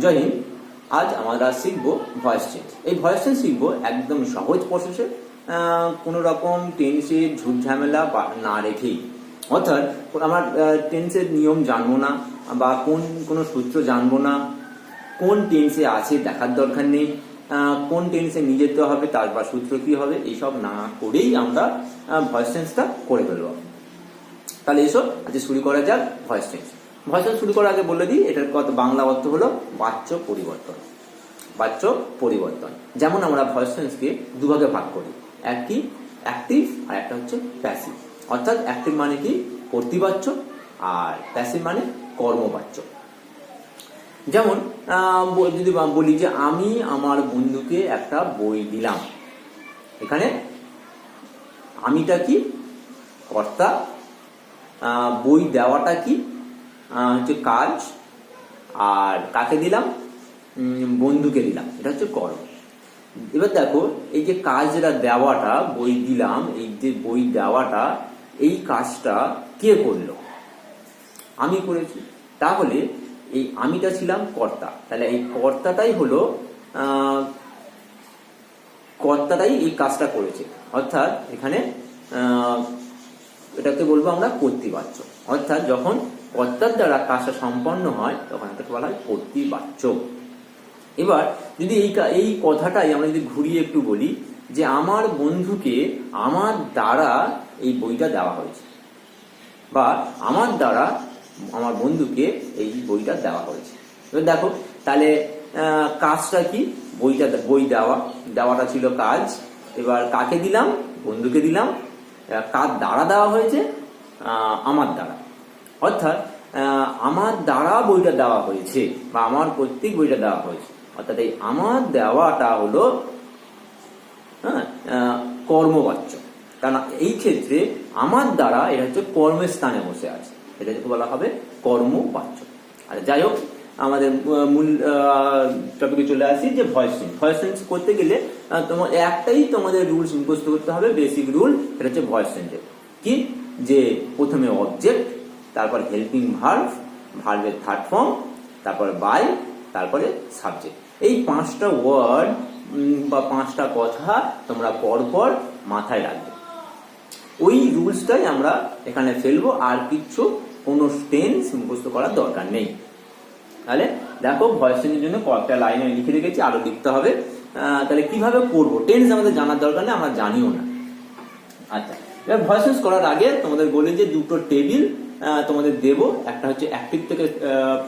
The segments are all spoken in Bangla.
জয় হিন্দ। আজ আমরা শিখব ভয়েস চেঞ্জ। এই ভয়েস চেঞ্জ শিখব একদম সহজ প্রসেসে, কোনো রকম টেন্সের ঝুট ঝামেলা না রেখেই। অর্থাৎ আমার টেন্সের নিয়ম জানবো না, বা কোনো সূত্র জানবো না, কোন টেন্সে আছে দেখার দরকার নেই, কোন টেন্সে নিয়ে যেতে হবে, তারপর সূত্র কি হবে, এইসব না করেই আমরা ভয়েস চেঞ্জটা করে ফেলবো। তাহলে এসব আজকে শুরু করা যাক ভয়েস চেঞ্জ। ভয়েস চেঞ্জ শুরু করার আগে বলে দিই, এটার কত বাংলা অর্থ হলো বাচ্য পরিবর্তন। বাচ্য পরিবর্তন, যেমন আমরা ভয়েস চেঞ্জকে দুভাগে ভাগ করি, একটি অ্যাক্টিভ আর একটা হচ্ছে প্যাসিভ। অর্থাৎ অ্যাক্টিভ মানে কি কর্তৃবাচ্য, আর প্যাসিভ মানে কর্মবাচ্য। যেমন যদি বলি যে আমি আমার বন্ধুকে একটা বই দিলাম, এখানে আমিটা কি কর্তা, বই দেওয়াটা কি হচ্ছে কাজ, আর কাকে দিলাম বন্ধুকে দিলাম, এটা হচ্ছে কর্ম। এবার দেখো এই যে কাজ যেটা দেওয়াটা, বই দিলাম, এই যে বই দেওয়াটা, এই কাজটা কে করলো? আমি করেছি। তাহলে এই আমিটা ছিলাম কর্তা, তাহলে এই কর্তাটাই হলো কর্তাটাই এই কাজটা করেছে। অর্থাৎ এখানে এটাকে বলবো আমরা কর্তৃবাচ্য। অর্থাৎ যখন কর্তার দ্বারা কাজটা সম্পন্ন হয় তখন এটাকে বলা হয় কর্তৃবাচ্য। এবার যদি এই কথাটাই আমরা যদি ঘুরিয়ে একটু বলি যে আমার বন্ধুকে আমার দ্বারা এই বইটা দেওয়া হয়েছে, বা আমার দ্বারা আমার বন্ধুকে এই বইটা দেওয়া হয়েছে। এবার দেখো তাহলে কাজটা কি, বই দেওয়াটা ছিল কাজ। এবার কাকে দিলাম? বন্ধুকে দিলাম। কার দ্বারা দেওয়া হয়েছে? আমার দ্বারা। অর্থাৎ আমার দ্বারা বইটা দেওয়া হয়েছে, বা আমার কর্তৃক বইটা দেওয়া হয়েছে। অর্থাৎ এই আমার দেওয়াটা হলো কর্মবাচ্য। কারণ এই ক্ষেত্রে আমার দ্বারা এটা হচ্ছে কর্মের স্থানে বসে আছে, এটা বলা হবে কর্মবাচ্য। আর যাই হোক, আমাদের মূল টপিকে চলে আসি যে ভয়েস চেঞ্জ। ভয়েস চেঞ্জ করতে গেলে তোমার একটাই তোমাদের রুলস মুখস্থ করতে হবে, বেসিক রুল। এটা হচ্ছে ভয়েস চেঞ্জের কি, যে প্রথমে অবজেক্ট, তারপর হেল্পিং ভার্ব, ভার্বের থার্ড ফর্ম, তারপর বাই, তারপরে সাবজেক্ট। এই 5টা ওয়ার্ড বা 5টা কথা তোমরা পরপর মাথায় রাখবে। ওই রুলসটাই আমরা এখানে ফেলবো, আর কিছু কোনো টেন্স মুখস্থ করার দরকার নেই। তাহলে দেখো ভয়েস চেঞ্জের জন্য কয়েকটা লাইনে লিখে রেখেছি, আরো লিখতে হবে। তাহলে কিভাবে করবো, টেন্স আমাদের জানার দরকার নেই, আমরা জানিও না। আচ্ছা, এবার ভয়েস চেঞ্জ করার আগে তোমাদের বলি যে দুটো টেবিল তোমাদের দেবো। একটা হচ্ছে অ্যাক্টিভ থেকে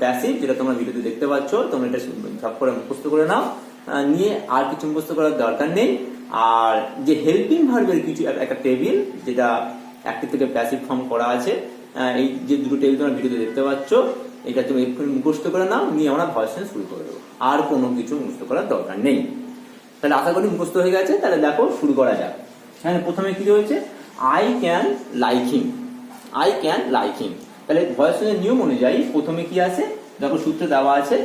প্যাসিভ, যেটা তোমরা ভিডিওতে দেখতে পাচ্ছ। তোমরা এটা ঝপ করে মুখস্থ করে নাও, নিয়ে আর কিছু মুখস্থ করার দরকার নেই। আর যে হেল্পিং ভার্বের কিছু একটা টেবিল, যেটা অ্যাক্টিভ থেকে প্যাসিভ ফর্ম করা আছে, এই যে দুটো টেবিল তোমরা ভিডিওতে দেখতে পাচ্ছ, এটা তুমি এক্ষুনি মুখস্থ করে নাও, নিয়ে আমরা ভয়েস চেঞ্জ শুরু করে দেবো। আর কোনো কিছু মুখস্থ করার দরকার নেই। তাহলে আশা করি মুখস্থ হয়ে গেছে। তাহলে দেখো শুরু করা যাক। হ্যাঁ, প্রথমে কি রয়েছে? I can like him. I can like him. তাহলে ভয়েস চেঞ্জের নিয়ম অনুযায়ী প্রথমে কি আছে দেখো, সূত্রে দেওয়া আছে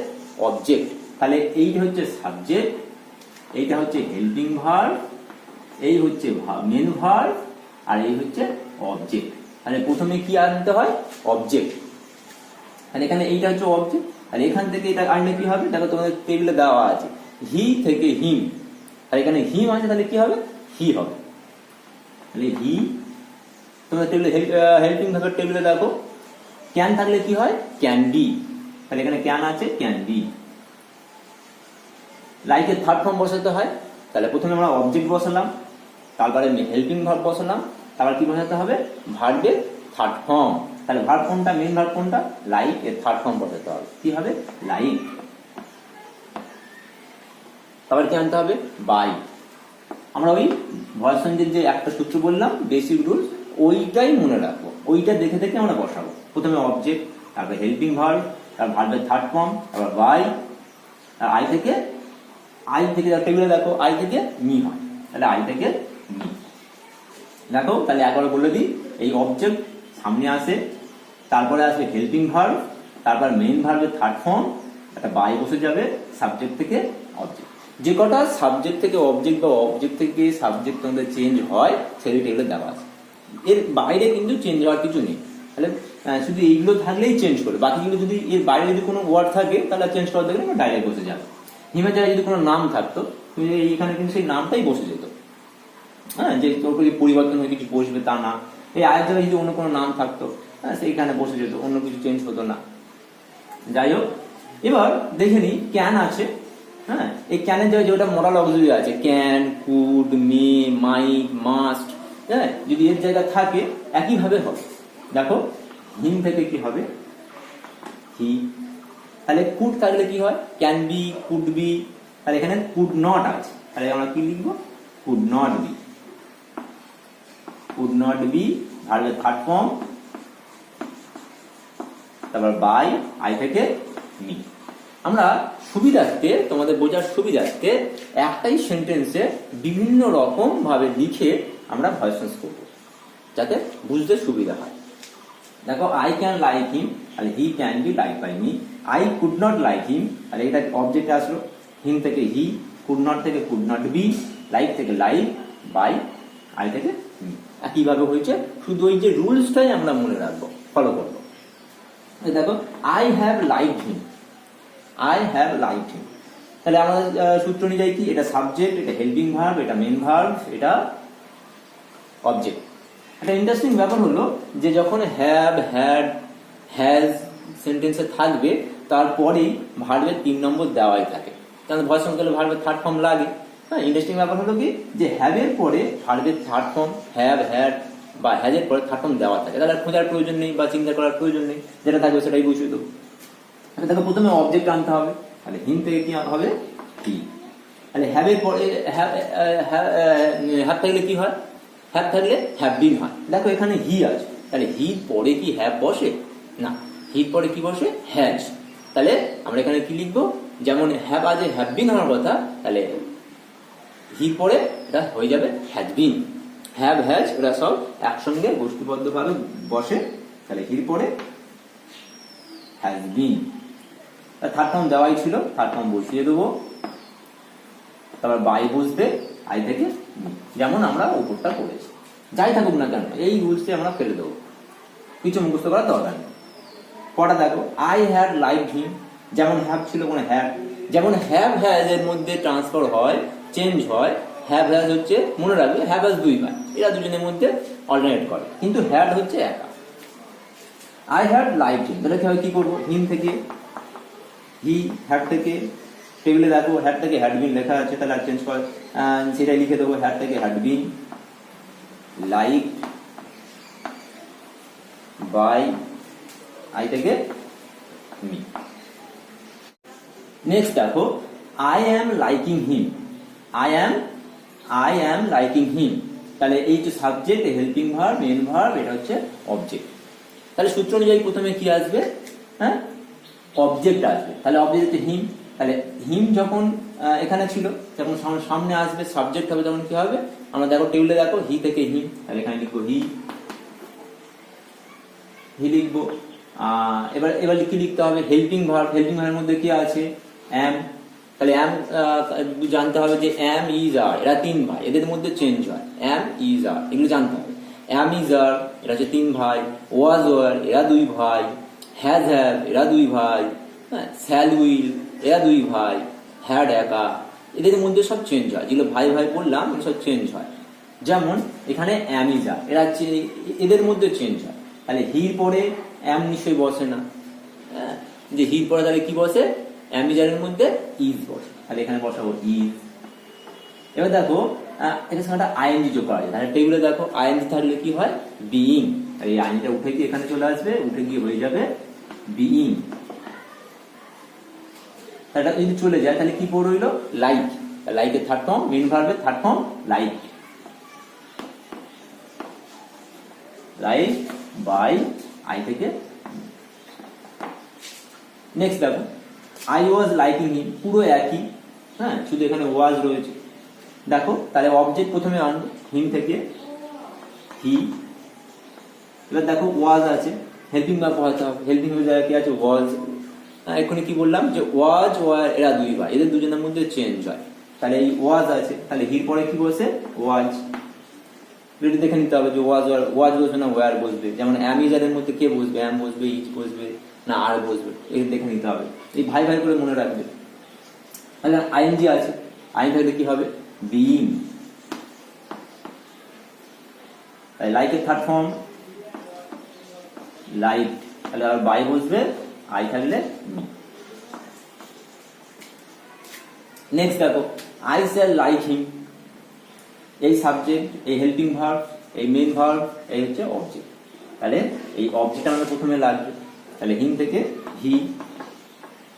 অবজেক্ট। তাহলে এইটা হচ্ছে সাবজেক্ট, এইটা হচ্ছে হেল্পিং ভার্ব, এই হচ্ছে মেন ভার্ব, আর এই হচ্ছে অবজেক্ট। তাহলে প্রথমে কি আনতে হয়? অবজেক্ট। তাহলে এখানে এইটা হচ্ছে অবজেক্ট। আর এখান থেকে এটা আনলে কি হবে? দেখো তোমাদের টেবিলে দেওয়া আছে হি থেকে হিম। আর এখানে হিম আছে, তাহলে কি হবে? হি হবে। তাহলে হি, তোমরা টেবিলে হেল্পিং ভার্বের টেবিলে দেখো ক্যান থাকলে কি হয়? Can be. তাহলে এখানে ক্যান আছে, ক্যান বি। লাইকের থার্ড ফর্ম বসাতে হয়। তাহলে প্রথমে আমরা অবজেক্ট বসালাম, তারপরে হেল্পিং ভার্ব বসালাম, তারপর কি বসাতে হবে? ভার্বের থার্ড ফর্ম। তাহলে ভার্ব কোনটা? মেন ভার্ব কোনটা? লাইক। এর থার্ড ফর্ম বসাতে হবে, কি হবে? লাইক। তারপর কি আনতে হবে? বাই। আমরা ওই ভয়েস চেঞ্জের যে একটা সূত্র বললাম, বেসিক রুলস, ওইটাই মনে রাখবো। ওইটা দেখে দেখে আমরা বসাবো। প্রথমে অবজেক্ট, তারপর হেল্পিং ভার্ব, তারপর ভার্বের থার্ড ফর্ম, তারপর বাই। আর আই থেকে টেবিলে দেখো আই থেকে মি হয়, তাহলে আই থেকে মি। দেখো তাহলে একবার বলে দিই, এই অবজেক্ট সামনে আসে, তারপরে আসবে হেল্পিং ভার্ব, তারপর মেইন ভার্বের থার্ড ফর্ম, একটা বাই বসে যাবে, সাবজেক্ট থেকে অবজেক্ট। যে কটা সাবজেক্ট থেকে অবজেক্ট বা অবজেক্ট থেকে সাবজেক্ট তোমাদের চেঞ্জ হয়, সেই টেবিলে দেওয়া আছে। এর বাইরে কিন্তু চেঞ্জ হওয়ার কিছু নেই। তাহলে শুধু এইগুলো থাকলেই চেঞ্জ করে, বাকিগুলো যদি এর বাইরে যদি কোনো ওয়ার্ড থাকে তাহলে চেঞ্জ করা থাকলে ডাইরেক্ট বসে যাবে। হিমের জায়গায় যদি কোনো নাম থাকতো এইখানে কিন্তু সেই নামটাই বসে যেত। হ্যাঁ, যে তোর পরিবর্তন হয়ে কিছু বসবে তা না। এই আয়ের জায়গায় যদি অন্য কোনো নাম থাকতো সেইখানে বসে যেত, অন্য কিছু চেঞ্জ হতো না। যাই হোক, এবার দেখে নি ক্যান আছে। হ্যাঁ, এই ক্যানের জায়গায় যেটা মডাল অক্সিলারি আছে, can, could, may, might, must, হ্যাঁ, যদি এর জায়গায় থাকে একইভাবে হবে। দেখো হিম থেকে কি হবে, হি। তাহলে কুড থাকলে কি হয়, ক্যান বি, কুড বি। তাহলে এখানে কুড নট আছে, তাহলে আমরা কি লিখবো, could not be. Could not be ভার্বের থার্ড ফর্ম, তারপর বাই, আই থেকে মি। আমরা সুবিধার্থে, তোমাদের বোঝার সুবিধার্থে একটাই সেন্টেন্সে বিভিন্ন রকম ভাবে লিখে আমরা ভয়েস চেঞ্জ করবো, যাতে বুঝতে সুবিধা হয়। দেখো আই ক্যান লাইক হিম, তাহলে he can be like by me. I could not like him, তাহলে এটা অবজেক্ট আসলো, হিম থেকে হি, কুড নট থেকে কুড নট বি, লাইক থেকে লাইক, বাই, আই থেকে মি। একইভাবে হয়েছে, শুধু ওই যে রুলসটাই আমরা মনে রাখবো, ফলো করবো। দেখো I have liked him, I have liked him. তাহলে আমাদের সূত্র অনুযায়ী কি, এটা সাবজেক্ট, এটা হেল্পিং ভার্ব, এটা মেন ভার্ব, এটা অবজেক্ট। একটা ইন্টারেস্টিং ব্যাপার হলো যে যখন হ্যাভ, হ্যাড, হ্যাজ সেন্টেন্সে থাকবে তারপরেই ভার্বের 3 নম্বর দেওয়াই থাকে, কারণ ভয়েস চেঞ্জ করলে ভার্বের থার্ড ফর্ম লাগে। হ্যাঁ, ইন্টারেস্টিং ব্যাপার হলো কি যে হ্যাভের পরে ভার্বের থার্ড ফর্ম, হ্যাভ, হ্যাড বা হ্যাজের পরে থার্ড ফর্ম দেওয়া থাকে, তাহলে খোঁজার প্রয়োজন নেই বা চিন্তা করার প্রয়োজন নেই, যেটা থাকবে সেটাই বসিয়ে দেবো। তাকে প্রথমে অবজেক্ট আনতে হবে, তাহলে হিম থেকে কি হবে, হি। তাহলে হ্যাভের পরে হ্যাভ থাকলে কি হয়, হ্যাভ থাকলে হ্যাভ বিন হয়। দেখো এখানে হি আছে, তাহলে হির পরে কি হ্যাভ বসে না, হির পরে কি বসে, হ্যাজ। তাহলে আমরা এখানে কি লিখবো, যেমন হ্যাভ আজে হ্যাভ বিন হওয়ার কথা, তাহলে হির পরে এটা হয়ে যাবে হ্যাজ বিন। হ্যাভ, হ্যাজ ওরা সব একসঙ্গে গোষ্ঠীবদ্ধ ভাবে বসে, তাহলে হির পরে হ্যাজ বিন। থার্ড ফর্ম দেওয়াই ছিল, থার্ড ফর্ম বসিয়ে দেবো, তারপর বাই বসবে, আই থেকে মি, যেমন আমরা উপরটা করেছি। যাই থাকুক না কেন এই রুলসটি আমরা ফেলে দেবো, কিছু মুখস্থ করার দরকার নেই। পড়া দেখো আই হ্যাড লাইকড হিম, যেমন হ্যাভ ছিল কোনো হ্যাভ, যেমন হ্যাভ হ্যাজ এর মধ্যে ট্রান্সফার হয়, চেঞ্জ হয়। হ্যাভ হ্যাজ হচ্ছে, মনে রাখবে হ্যাভ হ্যাজ 2 ভাই, এরা দুজনের মধ্যে অল্টারনেট করে, কিন্তু হ্যাড হচ্ছে একা। আই হ্যাড লাইকড হিম, তাহলে কি করবো, হিম থেকে হি, হ্যাড থেকে, টেবিলে দেখো হ্যাড থেকে হ্যাড বিন লেখা আছে, তাহলে চেঞ্জ কর, সেটাই লিখে দেবো, হ্যাড থেকে had been, like by, I থেকে মি। নেক্সট দেখো I am liking him, I am liking him, তাহলে এই যে subject, helping verb, main verb, এটা হচ্ছে অবজেক্ট। তাহলে সূত্র অনুযায়ী প্রথমে কি আসবে, হ্যাঁ, অবজেক্ট আসবে। তাহলে অবজেক্ট হিম, তাহলে হিম যখন এখানে ছিল, যখন সামনে আসবে সাবজেক্ট হবে, তখন কি হবে, আমরা দেখো টেবিলে দেখো হি থেকে হিম, তাহলে এখানে লিখবো হি, হি লিখবো। এবার কি লিখতে হবে, হেল্পিং ভার্ব, হেল্পিং ভার্বের মধ্যে কি আছে, অ্যাম, তাহলে অ্যাম জানতে হবে যে অ্যাম, ইজ, আর, এরা 3 ভাই, এদের মধ্যে চেঞ্জ হয়, অ্যাম, ইজ, আর, এগুলো জানতে হবে। অ্যাম, ইজ, আর এরা হচ্ছে 3 ভাই, ওয়াজ, ওয়ার এরা 2 ভাই, হ্যাজ, হ্যাভ এরা 2 ভাই, শ্যাল, উইল এরা 2 ভাই, হ্যাড একা, এদের মধ্যে সব চেঞ্জ হয়, যেগুলো ভাই ভাই বললাম সব চেঞ্জ হয়। যেমন এখানে অ্যাম, ইজ, আর এরা এদের মধ্যে চেঞ্জ হয়, তাহলে হির পরে অ্যাম নিশ্চয়ই বসে না, যে হির পরে তাহলে কি বসে, অ্যাম, ইজ, আর এর মধ্যে ইজ বসে, তাহলে এখানে বসাবো ইজ। এবার দেখো এটার সঙ্গে একটা আইএনজি যোগ করা যায়, তাহলে টেবিলে দেখো আইএনজি থাকলে কি হয়, বিইং, আর এই আইএনজিটা উঠে গিয়ে এখানে চলে আসবে, উঠে গিয়ে হয়ে যাবে বিইং। তাহলে যদি চলে যায় তাহলে কি পড়ে রইল, লাইক, লাইকের থার্ড ফর্ম, মেন ভার্বের third form like, like by, I থেকে। নেক্সট দেখো আই ওয়াজ লাইকিং হিম, পুরো একই, হ্যাঁ, শুধু এখানে ওয়াজ রয়েছে। দেখো তাহলে অবজেক্ট প্রথমে আনবো, হিম থেকে হি, এবার দেখো ওয়াজ আছে, হেল্পিং ভার্ব পড়াতে হবে, হেল্পিং ভার্বের জায়গায় কি আছে, ওয়াজ। এক্ষুনি কি বললাম যে ওয়াজ, ওয়ার এরা 2 ভাই, এদের দুজনের মধ্যে চেঞ্জ হয়, তাহলে এই ওয়াজ আছে, তাহলে হির পরে কি বসে, ওয়াজ। এটা দেখে নিতে হবে যে ওয়াজ বসবে না ওয়ার বসবে। যেমন অ্যাম ইজ এর মধ্যে কে বসবে, অ্যাম বসবে, ইজ বসবে না আর বসবে, এটা দেখে নিতে হবে। এই ভাই ভাই করে মনে রাখবে। তাহলে আইএনজি আছে, আইন থাকলে কি হবে বিইং। লাইক এর থার্ড ফর্ম লাইক, তাহলে আর বাই বসবে, আই থাকলে মি। নেক্সট দেখো আই শ্যাল লাইক হিম, এই সাবজেক্ট, এই হেল্পিং ভার্ব, এই মেইন ভার্ব, এই হচ্ছে অবজেক্ট। তাহলে এই অবজেক্ট আমাদের প্রথমে লাগবে, তাহলে হিম থেকে হি,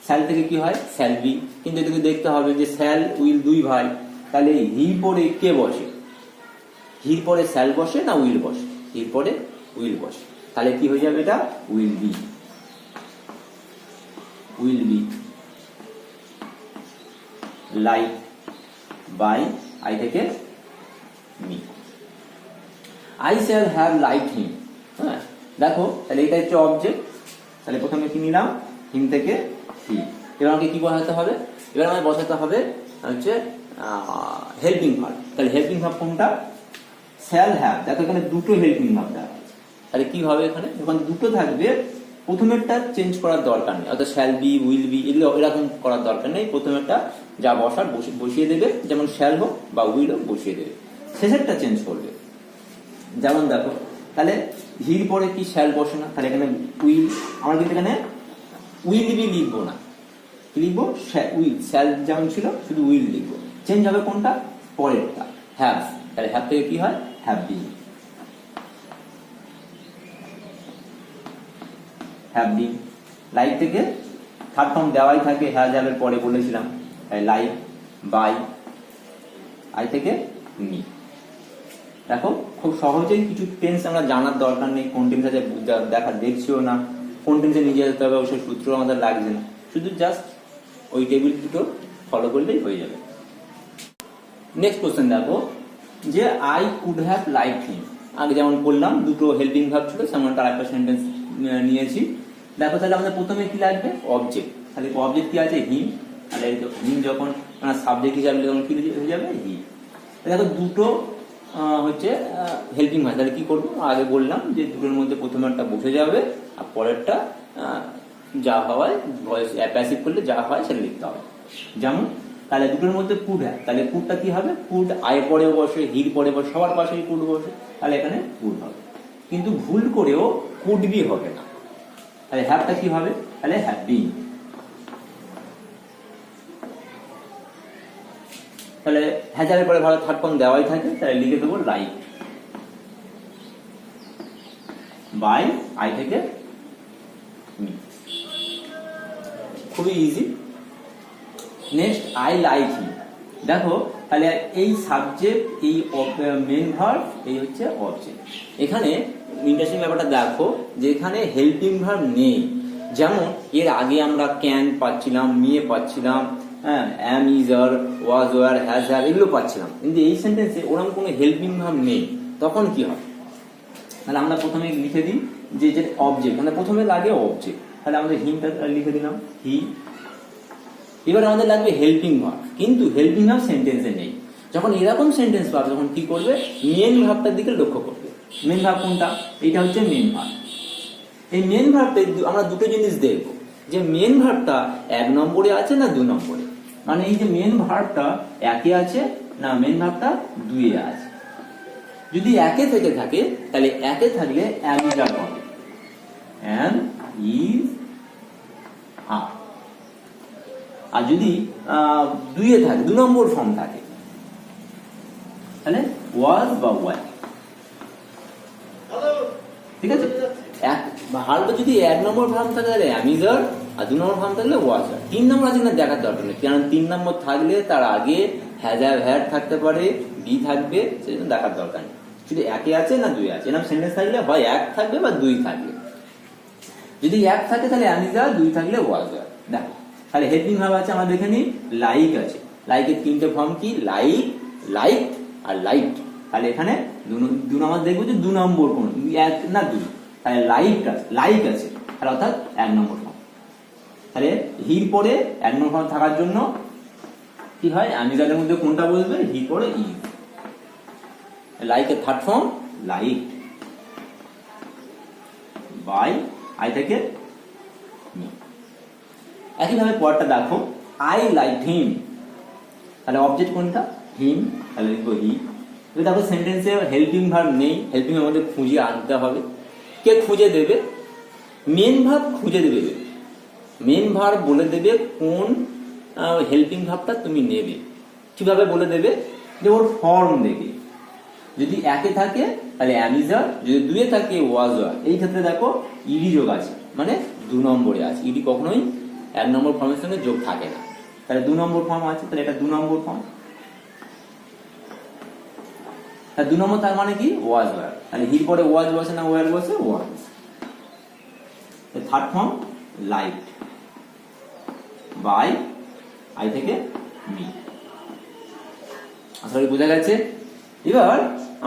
শ্যাল থেকে কি হয় শ্যাল বি। কিন্তু এটাকে দেখতে হবে যে শ্যাল উইল দুই ভাই, তাহলে হি পরে কে বসে, হির পরে শ্যাল বসে না উইল বসে, হির পরে উইল বসে, তাহলে কি হয়ে যাবে এটা will be, will be. Like by, I থেকে me. I shall have like him. হ্যাঁ দেখো তাহলে এটা হচ্ছে অবজেক্ট, তাহলে প্রথমে কি নিলাম হিম থেকে হি। এবার আমাকে কি বসাতে হবে, এবার আমাকে বসাতে হবে হচ্ছে হেল্পিং ভার্ব। তাহলে হেল্পিং ভার্ব কোনটা শ্যাল হ্যাভ। দেখো এখানে দুটো হেল্পিং ভার্ব দেওয়া আছে, তাহলে কি হবে এখানে যখন দুটো থাকবে প্রথমেরটা চেঞ্জ করার দরকার নেই, অর্থাৎ শ্যাল বি উইল বি এগুলো এরকম করার দরকার নেই। প্রথমেরটা যা বসার বসিয়ে দেবে, যেমন শ্যাল হোক বা উইল হোক বসিয়ে দেবে, শেষেরটা চেঞ্জ করবে। যেমন দেখো তাহলে হির পরে কি শ্যাল বসে না, তাহলে এখানে উইল, আমরা কিন্তু এখানে উইল বি লিখবো না, কি লিখবো উইল, শ্যাল যেমন ছিল শুধু উইল লিখবো। চেঞ্জ হবে কোনটা পরেরটা হ্যাভ, তাহলে হ্যাভ থেকে কি হয় have been, have been. Like থেকে থার্ড ফর্ম দেওয়াই থাকে হ্যাজ হ্যাভ এর পরে বলেছিলাম, তাই লাইক বাই, আই থেকে মি। দেখো খুব সহজেই কিছু টেন্স আমরা জানার দরকার নেই, কোন টেন্স আছে দেখা দেখছিও না, কোন টেন্সে নিয়ে যেতে হবে ওই সূত্র আমাদের লাগছে না, শুধু জাস্ট ওই টেবিল দুটো ফলো করলেই হয়ে যাবে। নেক্সট কোশ্চেন দেখো যে আই কুড হ্যাভ লাইকড হিম। আগে যেমন বললাম দুটো হেল্পিং ভার্ব ছিল, সেমন তার একটা সেন্টেন্স নিয়েছি। দেখো তাহলে আমাদের প্রথমে কি লাগবে অবজেক্ট, তাহলে অবজেক্ট কি আছে হিম, তাহলে হিম যখন সাবজেক্ট হিসাবে তখন কি হয়ে যাবে হি। দেখো দুটো হচ্ছে হেল্পিং ভার্ব, তাহলে কি করবো আগে বললাম যে দুটোর মধ্যে প্রথমেরটা বসে যাবে আর পরেরটা যা হয় ভয়েস প্যাসিভ করলে যা হয় সেটা লিখতে হবে। যেমন তাহলে দুটোর মধ্যে কুড হ্যাভ, তাহলে কুডটা কি হবে কুড আই পরে বসে হির পরে বসে, সবার পাশেই কুড বসে, তাহলে এখানে কুড হবে। কিন্তু ভুল করেও কুড বি হবে না, তাহলে হ্যাভটা কি হবে তাহলে হ্যাভ বিন। তাহলে হ্যাজারের পরে ভালো থার্ড ফর্ম দেওয়াই থাকে, তাহলে লিখে দেবো লাইক বাই, আই থেকে মি। খুবই easy. Next I like him. দেখো তাহলে এই সাবজেক্ট, এই মেইন ভার্ব, এই হচ্ছে অবজেক্ট। এখানে ইন্টারেস্টিং ব্যাপারটা দেখো যে এখানে হেল্পিং ভার্ব নেই। যেমন এর আগে আমরা ক্যান পাচ্ছিলাম, মিয়ে পাচ্ছিলাম, হ্যাঁ am is are was were has have এগুলো পাচ্ছিলাম, কিন্তু এই সেন্টেন্সে ওরকম কোনো হেল্পিং ভার্ব নেই। তখন কি হয়, তাহলে আমরা প্রথমে লিখে দিই যে অবজেক্ট, মানে প্রথমে লাগে অবজেক্ট, তাহলে আমাদের হিমটা লিখে দিলাম হি। এবার আমাদের লাগবে হেল্পিং ভার্ব, কিন্তু হেল্পিং ভার্ব সেন্টেন্সে নেই। যখন এরকম সেন্টেন্স পাবে তখন কি করবে মেন ভার্বটার দিকে লক্ষ্য করবে। মেন ভার্ব কোনটা, এটা হচ্ছে মেন ভার্ব। এই মেন ভার্বটা আমরা দুটো জিনিস দেখবো, যে মেন ভার্বটা 1 নম্বরে আছে না 2 নম্বরে, মানে এই যে মেন ভার্বটা 1-এ আছে না মেন ভার্বটা 2-এ আছে। যদি 1-এ থেকে থাকে তাহলে 1-এ থাকলে অ্যাম ইজ আর হবে, অ্যাম ইজ আর। আর যদি 2-এ থাকে 2 নম্বর ফর্ম থাকে তাহলে ওয়াজ বা ওয়ার। ঠিক আছে, ভার্ব যদি 1 নম্বর ফর্ম থাকে তাহলে অ্যাম is R, R 2 number form থাকলে ওয়াজ আর। 3 নম্বর আছে না দেখার দরকার নেই, কারণ 3 নম্বর থাকলে তার আগে হ্যাজ হ্যাভ হ্যাড থাকতে পারে, বি থাকবে, সেজন্য দেখার দরকার নেই। শুধু 1-এ আছে না 2-এ আছে, এরকম সেন্টেন্স থাকলে হয় 1 থাকবে বা 2 থাকবে। যদি 1 থাকে তাহলে অ্যাম ইজ আর, 2 থাকলে ওয়াজ আর। দেখো তাহলে হেল্পিং ভার্ব আছে আমরা দেখে নিই, লাইক আছে, লাইকের 3টে ফর্ম কি লাইক, লাইক আর লাইট। তাহলে এখানে 2 নম্বর দেখবো যে 2 নম্বর কোন 1 না 2, তাহলে লাইক আছে, তাহলে অর্থাৎ 1 নম্বর ফর্ম। তাহলে হির পরে 1 নম্বর ফর্ম থাকার জন্য কি হয় অ্যাম ইজ আর এর মধ্যে কোনটা বলবে, হি পরে ইজ। লাইক এর third form like by I থেকে মি। একইভাবে পরটা দেখো, আই লাইক হিম, তাহলে অবজেক্ট কোনটা? হিম, তাহলে লিখবো হি। দেখো সেন্টেন্সে হেল্পিং ভার্ব নেই, হেল্পিং ভার্ব আমাদের খুঁজে আনতে হবে। কে খুঁজে দেবে? মেন ভার্ব খুঁজে দেবে। মেন ভার্ব বলে দেবে কোন হেল্পিং ভার্বটা তুমি নেবে। কিভাবে বলে দেবে? যে ওর ফর্ম দেখে, যদি একে থাকে তাহলে অ্যামিজার, যদি দুয়ে থাকে ওয়াজ ওয়ার। এই ক্ষেত্রে দেখো ইডি যোগ আছে, মানে 2 নম্বরে আছে। ইডি কখনোই 1 নম্বর ফর্মের সঙ্গে যোগ থাকে না, তাহলে 2 নম্বর ফর্ম আছে, তাহলে এটা 2 নম্বর ফর্ম। 2 নম্বর তার মানে কি? Was were. তাহলে হির পরে ওয়াজ বসে না ওয়ার বসে? Was. Third form like by I থেকে মি। আসলে বোঝা গেছে? এবার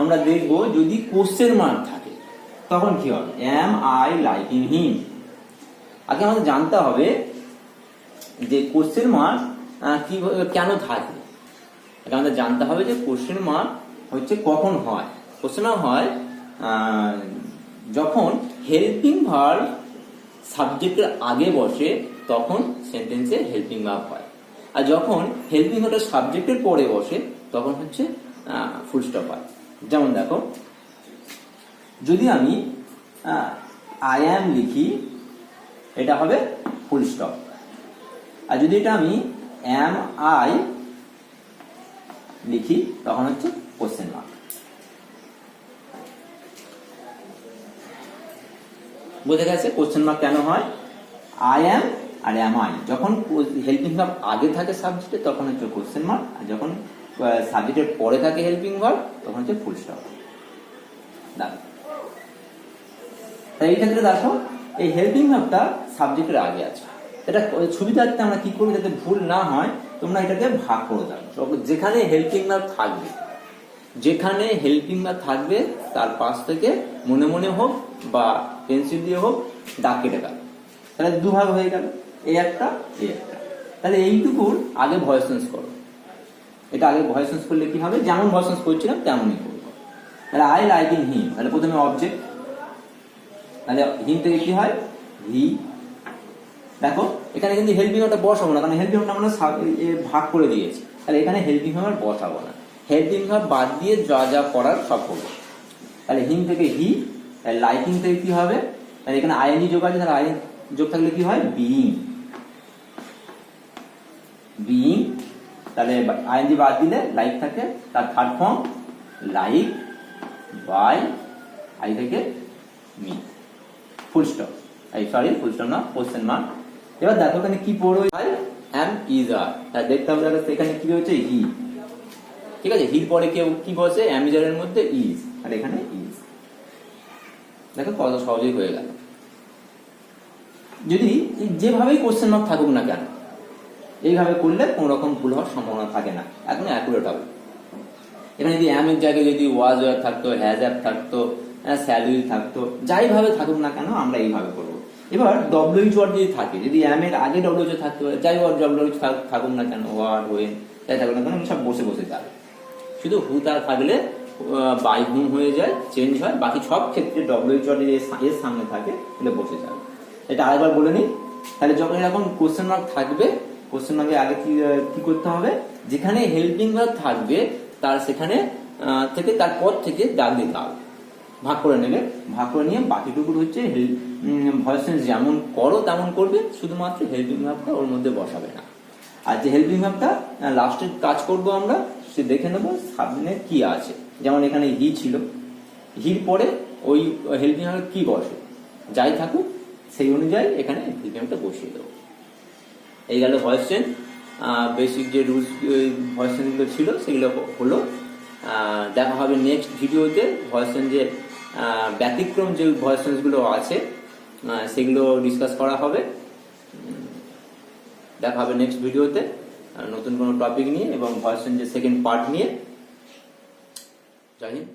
আমরা দেখবো যদি কোশ্চেন মার্ক থাকে তখন কি হবে? এম আই লাইকিং হিম। আগে আমাদের জানতে হবে যে কোশ্চেন মার্ক কি কেন থাকে। আগে আমাদের জানতে হবে যে কোশ্চেন মার্ক হচ্ছে কখন হয়। কোশ্চেন মার্ক হয় যখন হেল্পিং ভার্ব সাবজেক্টের আগে বসে, তখন সেন্টেন্সে হেল্পিং ভার্ব হয়। আর যখন হেল্পিং ভার্বটা সাবজেক্টের পরে বসে, তখন হচ্ছে ফুল স্টপ হয়। যেমন দেখো, যদি আমি আই অ্যাম লিখি, এটা হবে ফুল স্টপ। আর যদি এটা আমি অ্যাম আই লিখি, তখন হচ্ছে কোশ্চেন মার্ক। বুঝে গেছে কোশ্চেন মার্ক কেন হয়? I am are am I যখন হেল্পিং ভার্ব আগে থাকে সাবজেক্টে, তখন হচ্ছে কোশ্চেন মার্ক। আর যখন সাবজেক্টের পরে থাকে হেল্পিং ভার্ব, তখন হচ্ছে ফুল স্টপ। দেখো, তাই এই ক্ষেত্রে দেখো এই হেল্পিং ভার্বটা সাবজেক্টের আগে আছে। এটা সুবিধার্থে আমরা কি করি, যাতে ভুল না হয়, তোমরা এটাকে ভাগ করে দাও। যেখানে হেল্পিং ভার্ব থাকবে, যেখানে হেল্পিং ভার্ব থাকবে তার পাশ থেকে মনে মনে হোক বা পেন্সিল দিয়ে হোক দাগ কেটে গেল, তাহলে 2 ভাগ হয়ে গেল, এই একটা এই একটা। তাহলে এইটুকুর আগে ভয়েস চেঞ্জ করো। এটা আগে ভয়েস চেঞ্জ করলে কি হবে? যেমন ভয়েস চেঞ্জ করছিলাম তেমনই করবো। তাহলে আই লাইকিং হিম, তাহলে প্রথমে অবজেক্ট, তাহলে হিম থেকে কি হয়? হি। দেখো এখানে কিন্তু হেল্পিং ভার্বটা বসাবো না, কারণ হেল্পিং ভার্বটা আমরা ভাগ করে দিয়েছি। তাহলে এখানে হেল্পিং ভার্ব বসাবো না, হেল্পিং ভার্ব বাদ দিয়ে যা যা করার সব করবো। তাহলে হিম থেকে হি, লাইকিং থেকে কি হবে? তাহলে এখানে আইএনজি যোগ আছে, তাহলে আইএনজি যোগ থাকলে কি হয়? বিইং। বিইং, তাহলে আইএনজি বাদ দিলে লাইক থাকে, তার third form like by I থেকে me. Full stop, sorry full stop না, কোশ্চেন মার্ক। এবার দেখো এখানে কি পড়ো? অ্যাম ইজ আর, তাই দেখতে হবে এখানে কি হচ্ছে? হি। ঠিক আছে, হির পরে কেউ কি বসে? অ্যামিজারের মধ্যে ইজ, আর এখানে ইজ। দেখো কত সহজেই হয়ে গেল। যদি যেভাবেই কোশ্চেন মার্ক থাকুক না কেন, এইভাবে করলে কোন রকম ভুল হওয়ার সম্ভাবনা থাকে না, এখন অ্যাকুরেট হবে। এখানে যদি অ্যাম এর জায়গায় যদি ওয়াজ ওয়ার থাকতো, হ্যাজ হ্যাভ থাকতো, স্যালারি থাকতো, যাই ভাবে থাকুক না কেন আমরা এইভাবে করবো। এবার ডব্লিউএইচ ওয়ার্ড যদি থাকে, যদি অ্যাম এর আগে ডব্লিউএইচ থাকতে পারে, যাই ওয়ার্ড ডব্লিউএইচ থাকুক না কেন, ওয়ার্ড ওয়েন যাই থাকুক না কেন, সব বসে বসে যাবে। শুধু হু তার থাকলে বাই হুম হয়ে যায়, চেঞ্জ হয়। বাকি সব ক্ষেত্রে ডব্লিউএইচ ওয়ার্ড এর সামনে থাকে, তাহলে বসে যাবে। এটা আরেকবার বলে নিই। তাহলে যখন এরকম কোশ্চেন মার্ক থাকবে, কোশ্চেন মার্কের আগে কি করতে হবে? যেখানে হেল্পিং ভার্ব থাকবে তার সেখানে থেকে তারপর থেকে দাগ দিতে হবে, ভাগ করে নেবে। ভাগ করে নিয়ে বাকিটুকু হচ্ছে ভয়েস চেঞ্জ যেমন করো তেমন করবে, শুধুমাত্র হেল্পিং ভার্বটা ওর মধ্যে বসাবে না। আর যে হেল্পিং ভার্বটা লাস্টে কাজ করব আমরা, সে দেখে নেবো সাবজেক্টে কি আছে। যেমন এখানে হি ছিল, হির পরে ওই হেল্পিং ভার্ব কি বসে, যাই থাকুক সেই অনুযায়ী এখানে হেল্পিং ভার্বটা বসিয়ে দেবো। এই গেল ভয়েস চেঞ্জ। বেসিক যে রুলস ভয়েস চেঞ্জগুলো ছিল সেগুলো হলো। দেখা হবে নেক্সট ভিডিওতে ভয়েস চেঞ্জের ব্যতিক্রম যে ভয়েস চেঞ্জগুলো আছে সেগুলো ডিসকাস করা হবে। দেখা হবে নেক্সট ভিডিওতে নতুন কোনো টপিক নিয়ে এবং ভয়েস চেঞ্জের সেকেন্ড পার্ট নিয়ে। জয় হিন্দ।